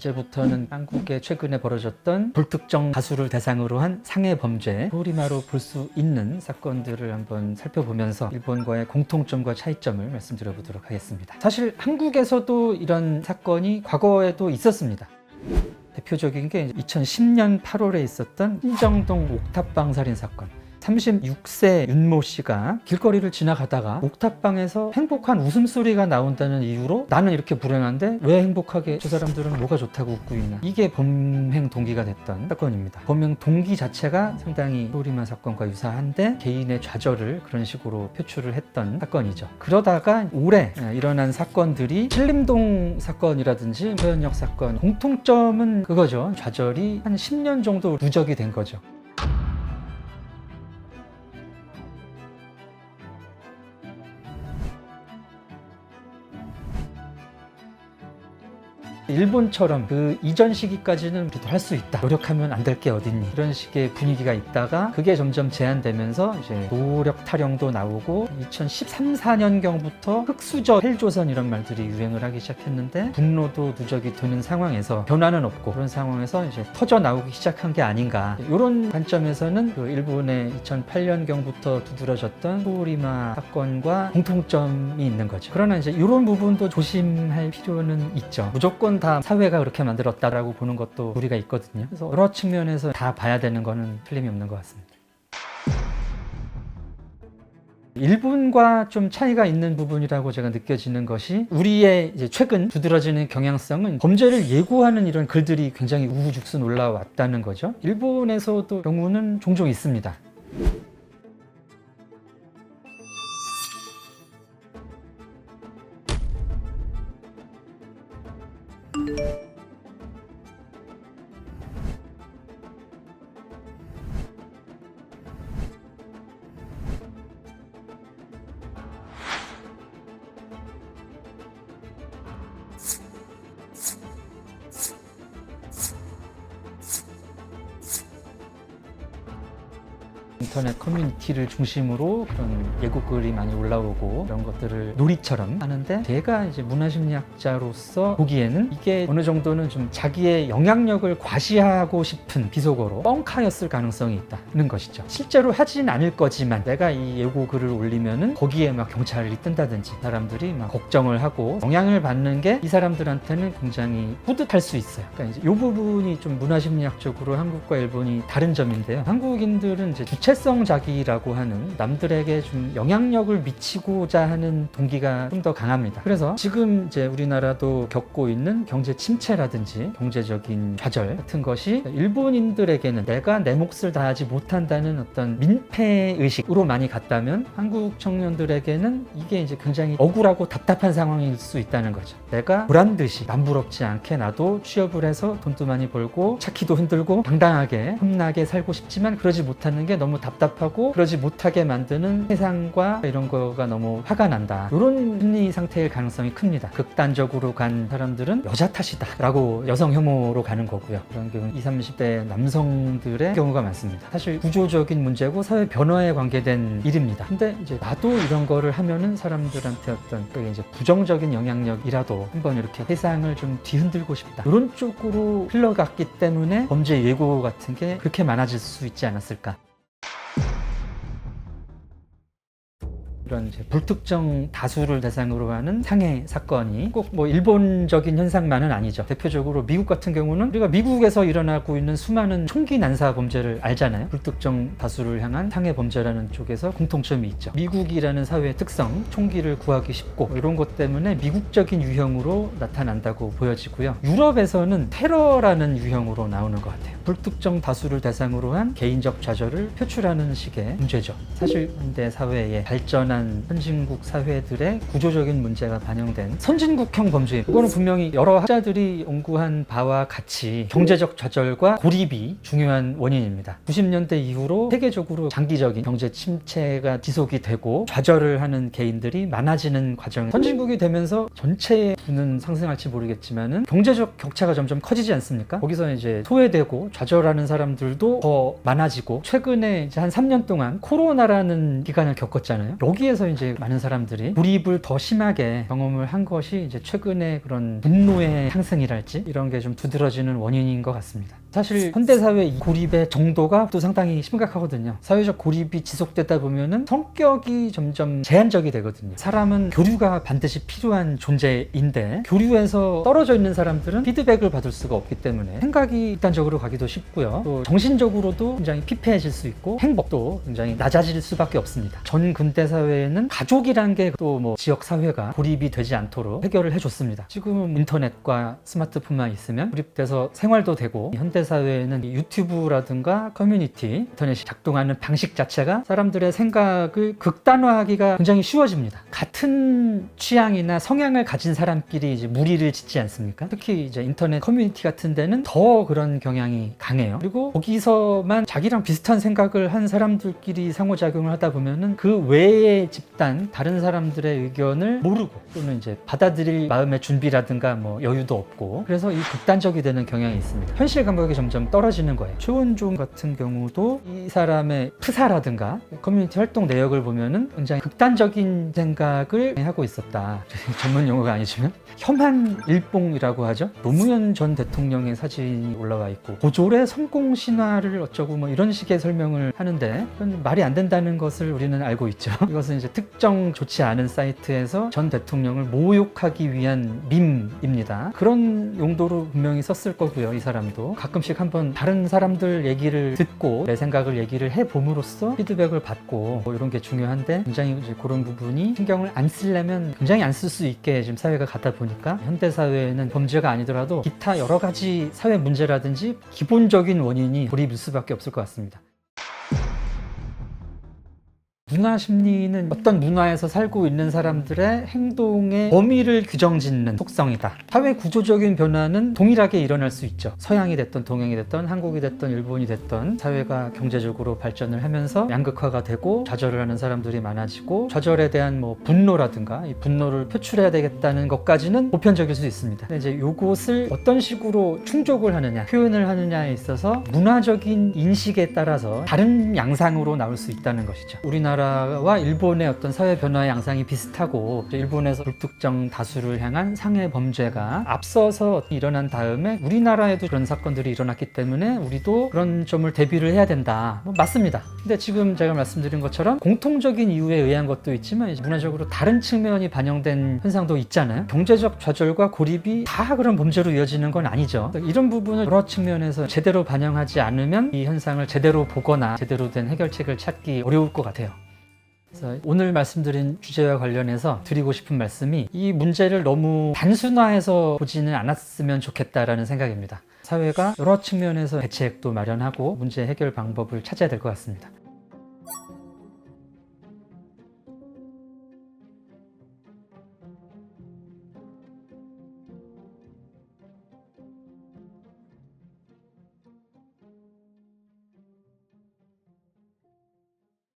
이제부터는 한국에 최근에 벌어졌던 불특정 다수를 대상으로 한 상해 범죄, 후리마로 볼 수 있는 사건들을 한번 살펴보면서 일본과의 공통점과 차이점을 말씀드려 보도록 하겠습니다. 사실 한국에서도 이런 사건이 과거에도 있었습니다. 대표적인 게 2010년 8월에 있었던 신정동 옥탑방 살인 사건. 36세 윤모 씨가 길거리를 지나가다가 옥탑방에서 행복한 웃음소리가 나온다는 이유로 나는 이렇게 불행한데 왜 행복하게 저 사람들은 뭐가 좋다고 웃고 있나, 이게 범행 동기가 됐던 사건입니다. 범행 동기 자체가 상당히 후리마 사건과 유사한데 개인의 좌절을 그런 식으로 표출을 했던 사건이죠. 그러다가 올해 일어난 사건들이 신림동 사건이라든지 서현역 사건, 공통점은 그거죠. 좌절이 한 10년 정도 누적이 된 거죠. 일본처럼 그 이전 시기까지는 우리도 할 수 있다, 노력하면 안 될 게 어딨니, 이런 식의 분위기가 있다가 그게 점점 제한되면서 이제 노력 타령도 나오고 2013, 14년경부터 흑수저, 헬조선 이런 말들이 유행을 하기 시작했는데 분노도 누적이 되는 상황에서 변화는 없고, 그런 상황에서 이제 터져 나오기 시작한 게 아닌가, 이런 관점에서는 그 일본의 2008년경부터 두드러졌던 후리마 사건과 공통점이 있는 거죠. 그러나 이제 이런 부분도 조심할 필요는 있죠. 무조건 다 사회가 그렇게 만들었다라고 보는 것도 우리가 있거든요. 그래서 여러 측면에서 다 봐야 되는 거는 틀림이 없는 것 같습니다. 일본과 좀 차이가 있는 부분이라고 제가 느껴지는 것이, 우리의 이제 최근 두드러지는 경향성은 범죄를 예고하는 이런 글들이 굉장히 우후죽순 올라왔다는 거죠. 일본에서도 경우는 종종 있습니다. 인터넷 커뮤니티를 중심으로 그런 예고글이 많이 올라오고 이런 것들을 놀이처럼 하는데, 제가 이제 문화심리학자로서 보기에는 이게 어느 정도는 좀 자기의 영향력을 과시하고 싶은 비속어로 뻥카였을 가능성이 있다는 것이죠. 실제로 하진 않을 거지만 내가 이 예고글을 올리면은 거기에 막 경찰이 뜬다든지 사람들이 막 걱정을 하고 영향을 받는 게 이 사람들한테는 굉장히 뿌듯할 수 있어요. 그러니까 이제 이 부분이 좀 문화심리학적으로 한국과 일본이 다른 점인데요. 한국인들은 이제 주체성자기라고 하는, 남들에게 좀 영향력을 미치고자 하는 동기가 좀 더 강합니다. 그래서 지금 이제 우리나라도 겪고 있는 경제 침체라든지 경제적인 좌절 같은 것이 일본인들에게는 내가 내 몫을 다하지 못한다는 어떤 민폐의식으로 많이 갔다면, 한국 청년들에게는 이게 이제 굉장히 억울하고 답답한 상황일 수 있다는 거죠. 내가 보란듯이 남부럽지 않게 나도 취업을 해서 돈도 많이 벌고 차키도 흔들고 당당하게 험나게 살고 싶지만 그러지 못하는 게 너무 답답하고, 그러지 못하게 만드는 세상과 이런 거가 너무 화가 난다, 이런 심리 상태일 가능성이 큽니다. 극단적으로 간 사람들은 여자 탓이다 라고 여성 혐오로 가는 거고요. 그런 경우는 20, 30대 남성들의 경우가 많습니다. 사실 구조적인 문제고 사회 변화에 관계된 일입니다. 근데 이제 나도 이런 거를 하면은 사람들한테 어떤 이제 부정적인 영향력이라도 한번 이렇게 세상을 좀 뒤흔들고 싶다, 이런 쪽으로 흘러갔기 때문에 범죄 예고 같은 게 그렇게 많아질 수 있지 않았을까. 이런 이제 불특정 다수를 대상으로 하는 상해 사건이 꼭 뭐 일본적인 현상만은 아니죠. 대표적으로 미국 같은 경우는 우리가 미국에서 일어나고 있는 수많은 총기 난사 범죄를 알잖아요. 불특정 다수를 향한 상해 범죄라는 쪽에서 공통점이 있죠. 미국이라는 사회의 특성, 총기를 구하기 쉽고 이런 것 때문에 미국적인 유형으로 나타난다고 보여지고요. 유럽에서는 테러라는 유형으로 나오는 것 같아요. 불특정 다수를 대상으로 한 개인적 좌절을 표출하는 식의 문제죠. 사실 현대 사회의 발전한 선진국 사회들의 구조적인 문제가 반영된 선진국형 범죄, 이거는 분명히 여러 학자들이 연구한 바와 같이 경제적 좌절과 고립이 중요한 원인입니다. 90년대 이후로 세계적으로 장기적인 경제 침체가 지속이 되고 좌절을 하는 개인들이 많아지는 과정, 선진국이 되면서 전체의 부는 상승할지 모르겠지만은 경제적 격차가 점점 커지지 않습니까? 거기서 이제 소외되고 좌절하는 사람들도 더 많아지고, 최근에 이제 한 3년 동안 코로나라는 기간을 겪었잖아요. 여기에 여기에서 이제 많은 사람들이 고립을 더 심하게 경험을 한 것이 이제 최근에 그런 분노의 상승이랄지 이런 게 좀 두드러지는 원인인 것 같습니다. 사실 현대사회 이 고립의 정도가 또 상당히 심각하거든요. 사회적 고립이 지속되다 보면은 성격이 점점 제한적이 되거든요. 사람은 교류가 반드시 필요한 존재인데 교류에서 떨어져 있는 사람들은 피드백을 받을 수가 없기 때문에 생각이 극단적으로 가기도 쉽고요. 또 정신적으로도 굉장히 피폐해질 수 있고 행복도 굉장히 낮아질 수밖에 없습니다. 전 근대 사회에는 가족이란 게 또 뭐 지역 사회가 고립이 되지 않도록 해결을 해줬습니다. 지금은 인터넷과 스마트폰만 있으면 고립돼서 생활도 되고 현대 사회에는 유튜브라든가 커뮤니티, 인터넷이 작동하는 방식 자체가 사람들의 생각을 극단화하기가 굉장히 쉬워집니다. 같은 취향이나 성향을 가진 사람끼리 이제 무리를 짓지 않습니까? 특히 이제 인터넷 커뮤니티 같은 데는 더 그런 경향이 강해요. 그리고 거기서만 자기랑 비슷한 생각을 한 사람들끼리 상호작용을 하다 보면은 그 외의 집단, 다른 사람들의 의견을 모르고 또는 이제 받아들일 마음의 준비라든가 뭐 여유도 없고 그래서 이 극단적이 되는 경향이 있습니다. 현실 감각이 점점 떨어지는 거예요. 최원종 같은 경우도 이 사람의 프사라든가 커뮤니티 활동 내역을 보면은 굉장히 극단적인 생각을 하고 있었다. 전문 용어가 아니지만 혐한 일봉이라고 하죠. 노무현 전 대통령의 사진이 올라와 있고 고졸의 성공 신화를 어쩌고 뭐 이런 식의 설명을 하는데 그건 말이 안 된다는 것을 우리는 알고 있죠. 이것은 이제 특정 좋지 않은 사이트에서 전 대통령을 모욕하기 위한 밈입니다. 그런 용도로 분명히 썼을 거고요. 이 사람도 가끔씩 한번 다른 사람들 얘기를 듣고 내 생각을 얘기를 해봄으로써 피드백을 받고 뭐 이런 게 중요한데 굉장히 이제 그런 부분이 신경을 안 쓰려면 굉장히 안 쓸 수 있게 지금 사회가 가다 보니까 현대 사회에는 범죄가 아니더라도 기타 여러 가지 사회 문제라든지 기본적인 원인이 고립일 수밖에 없을 것 같습니다. 문화 심리는 어떤 문화에서 살고 있는 사람들의 행동의 범위를 규정짓는 속성이다. 사회 구조적인 변화는 동일하게 일어날 수 있죠. 서양이 됐던 동양이 됐던 한국이 됐던 일본이 됐던 사회가 경제적으로 발전을 하면서 양극화가 되고 좌절을 하는 사람들이 많아지고 좌절에 대한 뭐 분노라든가 이 분노를 표출해야 되겠다는 것까지는 보편적일 수 있습니다. 근데 이제 요것을 어떤 식으로 충족을 하느냐, 표현을 하느냐에 있어서 문화적인 인식에 따라서 다른 양상으로 나올 수 있다는 것이죠. 우리나라와 일본의 어떤 사회 변화의 양상이 비슷하고 일본에서 불특정 다수를 향한 상해 범죄가 앞서서 일어난 다음에 우리나라에도 그런 사건들이 일어났기 때문에 우리도 그런 점을 대비를 해야 된다. 뭐 맞습니다. 근데 지금 제가 말씀드린 것처럼 공통적인 이유에 의한 것도 있지만 문화적으로 다른 측면이 반영된 현상도 있잖아요. 경제적 좌절과 고립이 다 그런 범죄로 이어지는 건 아니죠. 이런 부분을 여러 측면에서 제대로 반영하지 않으면 이 현상을 제대로 보거나 제대로 된 해결책을 찾기 어려울 것 같아요. 그래서 오늘 말씀드린 주제와 관련해서 드리고 싶은 말씀이 이 문제를 너무 단순화해서 보지는 않았으면 좋겠다라는 생각입니다. 사회가 여러 측면에서 대책도 마련하고 문제 해결 방법을 찾아야 될 것 같습니다.